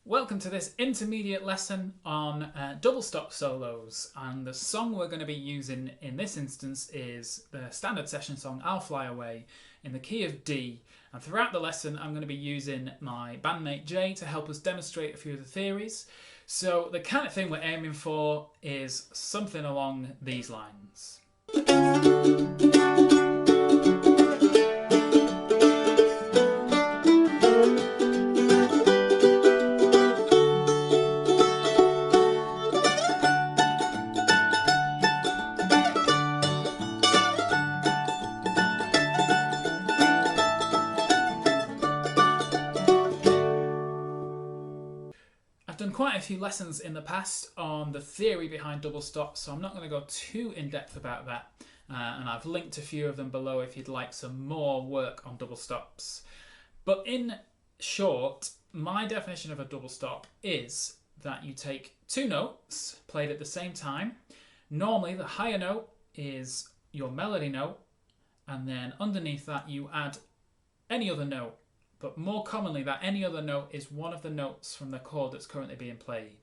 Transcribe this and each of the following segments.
Welcome to this intermediate lesson on double stop solos, and the song we're going to be using in this instance is the standard session song I'll Fly Away in the key of D, and throughout the lesson I'm going to be using my bandmate Jay to help us demonstrate a few of the theories. So the kind of thing we're aiming for is something along these lines. I've done quite a few lessons in the past on the theory behind double stops, so I'm not going to go too in depth about that, and I've linked a few of them below if you'd like some more work on double stops. But in short, my definition of a double stop is that you take two notes played at the same time. Normally the higher note is your melody note, and then underneath that you add any other note. But more commonly, that any other note is one of the notes from the chord that's currently being played.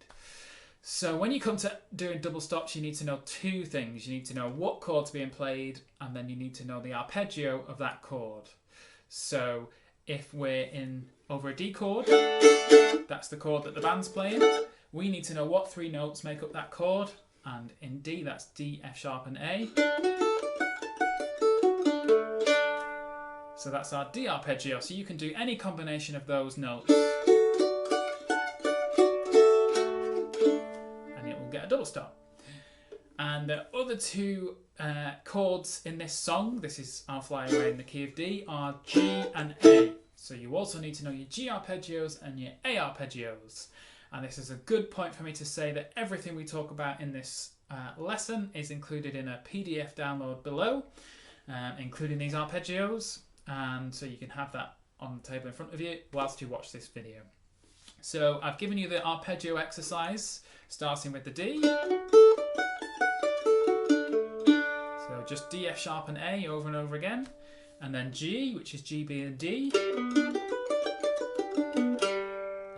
So when you come to doing double stops, you need to know two things. You need to know what chord's being played, and then you need to know the arpeggio of that chord. So if we're in over a D chord, that's the chord that the band's playing. We need to know what three notes make up that chord, and in D that's D, F sharp and A. So that's our D arpeggio, so you can do any combination of those notes and it will get a double stop. And the other two chords in this song, this is I'll Fly Away in the key of D, are G and A. So you also need to know your G arpeggios and your A arpeggios. And this is a good point for me to say that everything we talk about in this lesson is included in a PDF download below, including these arpeggios. And so you can have that on the table in front of you whilst you watch this video. So I've given you the arpeggio exercise, starting with the D. So just D, F sharp and A over and over again. And then G, which is G, B and D. And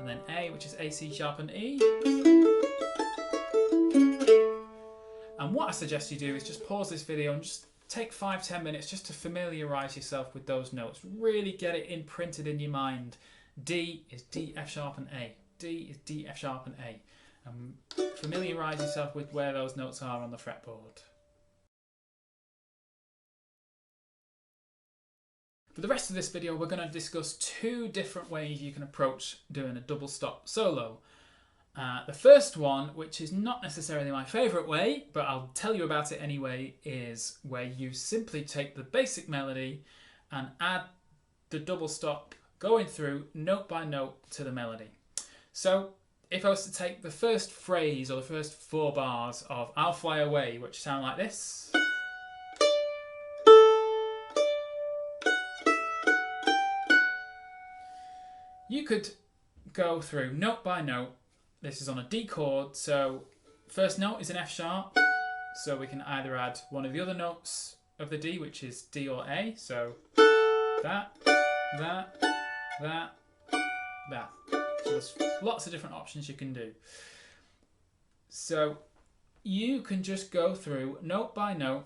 then A, which is A, C sharp and E. And what I suggest you do is just pause this video and just take 5-10 minutes just to familiarise yourself with those notes. Really get it imprinted in your mind. D is D, F sharp and A. D is D, F sharp and A. And familiarise yourself with where those notes are on the fretboard. For the rest of this video, we're going to discuss two different ways you can approach doing a double stop solo. The first one, which is not necessarily my favourite way, but I'll tell you about it anyway, is where you simply take the basic melody and add the double stop going through note by note to the melody. So if I was to take the first phrase or the first 4 bars of I'll Fly Away, which sound like this. You could go through note by note. This is on a D chord, so first note is an F sharp, so we can either add one of the other notes of the D, which is D or A, so that. So there's lots of different options you can do. So you can just go through note by note,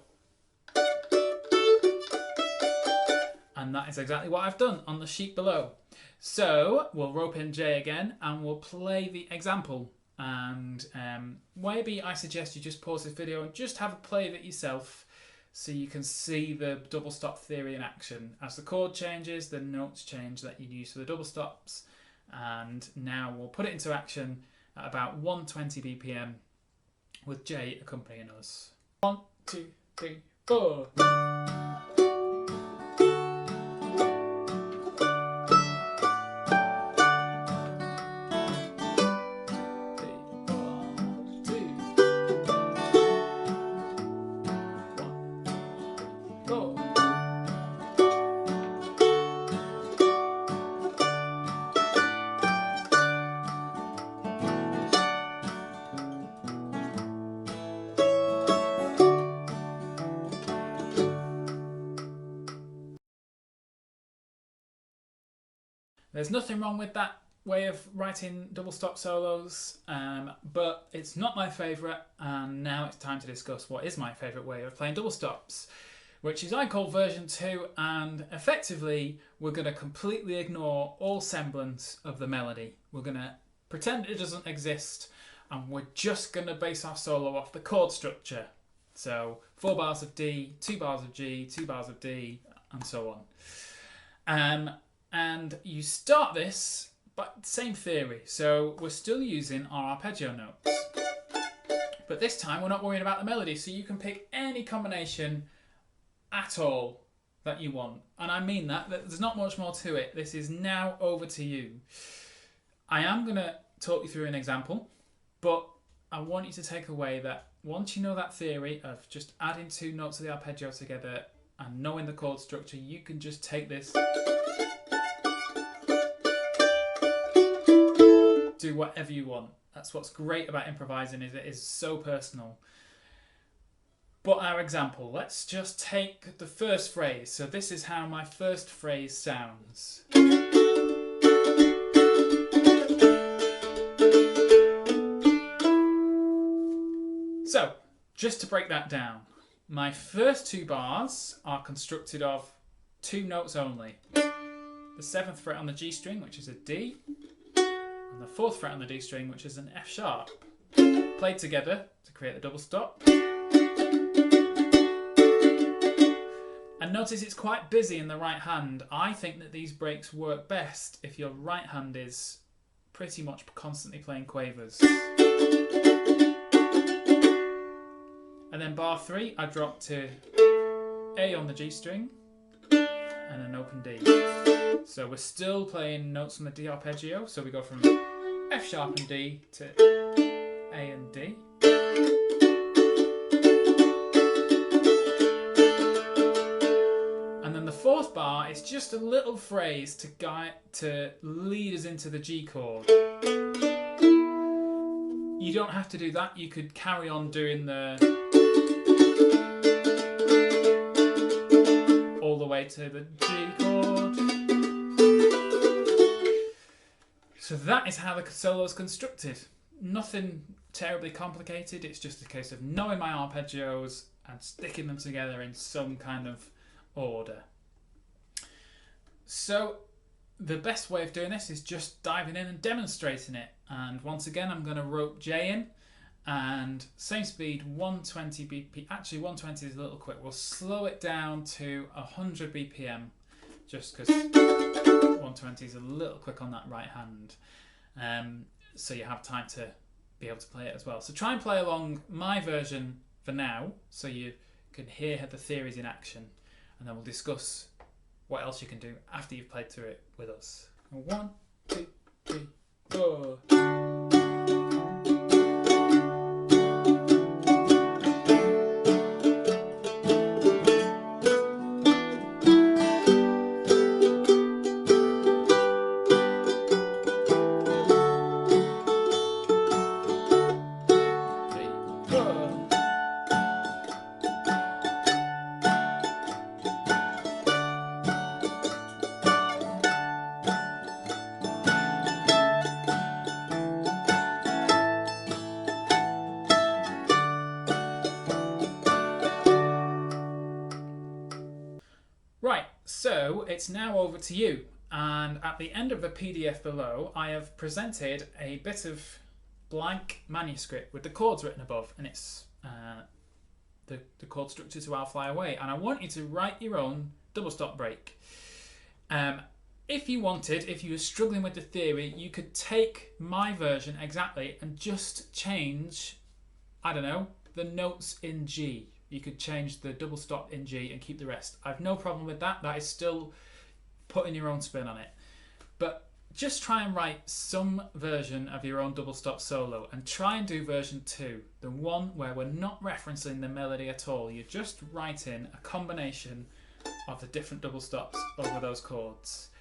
and that is exactly what I've done on the sheet below. So we'll rope in J again and we'll play the example, and maybe I suggest you just pause this video and just have a play of it yourself so you can see the double stop theory in action. As the chord changes, the notes change that you use for the double stops, and now we'll put it into action at about 120 BPM with J accompanying us. 1, 2, 3, 4. There's nothing wrong with that way of writing double stop solos, but it's not my favourite, and now it's time to discuss what is my favourite way of playing double stops, which is I call version 2, and effectively we're going to completely ignore all semblance of the melody. We're going to pretend it doesn't exist, and we're just going to base our solo off the chord structure. So 4 bars of D, 2 bars of G, 2 bars of D, and so on. And you start this by the same theory. So we're still using our arpeggio notes, but this time we're not worrying about the melody. So you can pick any combination at all that you want. And I mean that there's not much more to it. This is now over to you. I am going to talk you through an example, but I want you to take away that once you know that theory of just adding 2 notes of the arpeggio together and knowing the chord structure, you can just take this, do whatever you want. That's what's great about improvising, is it is so personal. But our example, let's just take the first phrase. So this is how my first phrase sounds. So, just to break that down, my first 2 bars are constructed of 2 notes only. The 7th fret on the G string, which is a D, and the 4th fret on the D string, which is an F sharp, played together to create the double stop. And notice it's quite busy in the right hand. I think that these breaks work best if your right hand is pretty much constantly playing quavers. And then bar 3, I drop to A on the G string and an open D. So we're still playing notes from the D arpeggio. So we go from F sharp and D to A and D. And then the 4th bar is just a little phrase to lead us into the G chord. You don't have to do that. You could carry on doing the all the way to the G chord. So that is how the solo is constructed. Nothing terribly complicated. It's just a case of knowing my arpeggios and sticking them together in some kind of order. So the best way of doing this is just diving in and demonstrating it. And once again, I'm going to rope J in, and same speed, 120 BPM. Actually, 120 is a little quick. We'll slow it down to 100 BPM, just because 120 is a little quick on that right hand. So you have time to be able to play it as well. So try and play along my version for now, so you can hear the theories in action, and then we'll discuss what else you can do after you've played through it with us. 1, 2, 3, 4. Right, so it's now over to you, and at the end of the PDF below I have presented a bit of blank manuscript with the chords written above, and it's the chord structure to I'll Fly Away, and I want you to write your own double stop break. If you wanted, if you were struggling with the theory, you could take my version exactly and just change, I don't know, the notes in G. You could change the double stop in G and keep the rest. I've no problem with that. That is still putting your own spin on it. But just try and write some version of your own double stop solo, and try and do version 2, the one where we're not referencing the melody at all. You're just writing a combination of the different double stops over those chords.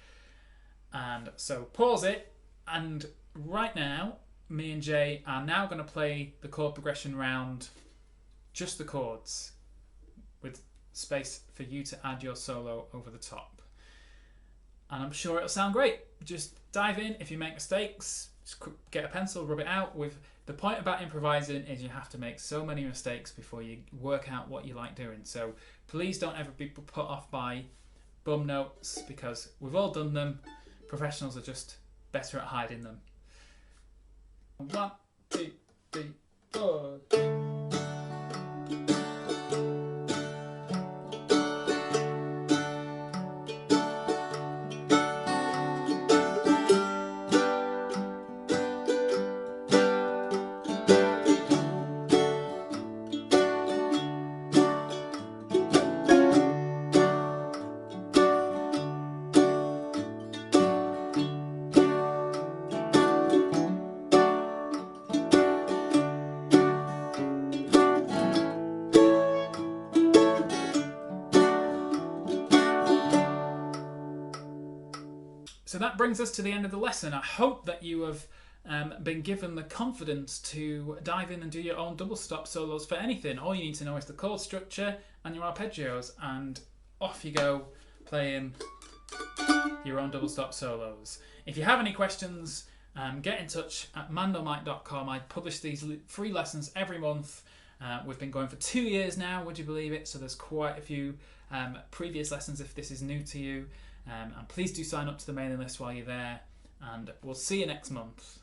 And so pause it, and right now me and Jay are now going to play the chord progression round just the chords, with space for you to add your solo over the top. and I'm sure it'll sound great. Just dive in. If you make mistakes, just get a pencil, rub it out. The point about improvising is you have to make so many mistakes before you work out what you like doing. So please don't ever be put off by bum notes, because we've all done them. Professionals are just better at hiding them. 1, 2, 3, 4. So that brings us to the end of the lesson. I hope that you have been given the confidence to dive in and do your own double stop solos for anything. All you need to know is the chord structure and your arpeggios, and off you go playing your own double stop solos. If you have any questions, get in touch at mandolin.com. I publish these free lessons every month. We've been going for 2 years now, would you believe it? So there's quite a few previous lessons if this is new to you. And please do sign up to the mailing list while you're there, and we'll see you next month.